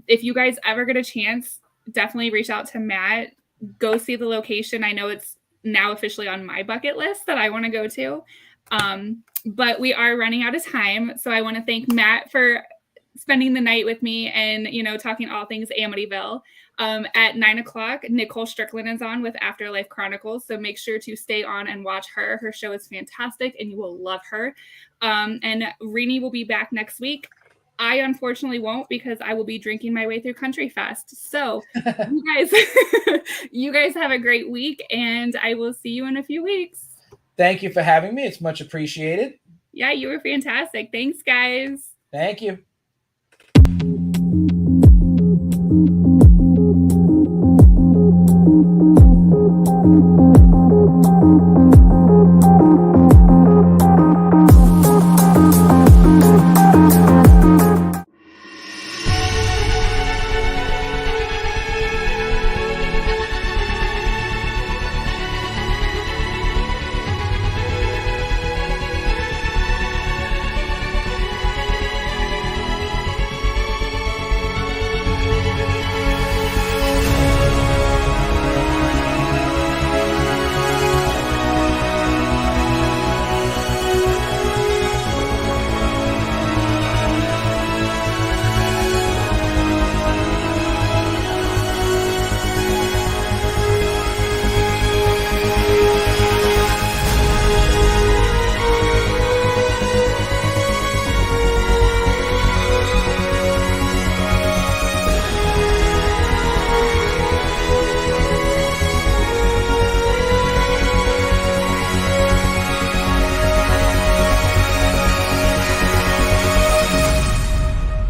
If you guys ever get a chance, definitely reach out to Matt. Go see the location. I know it's now officially on my bucket list that I want to go to. But we are running out of time. So I want to thank Matt for spending the night with me and, talking all things Amityville. At 9:00, Nicole Strickland is on with Afterlife Chronicles. So make sure to stay on and watch her. Her show is fantastic and you will love her. And Rini will be back next week. I unfortunately won't because I will be drinking my way through Country Fest. So you guys have a great week and I will see you in a few weeks. Thank you for having me. It's much appreciated. Yeah, you were fantastic. Thanks, guys. Thank you.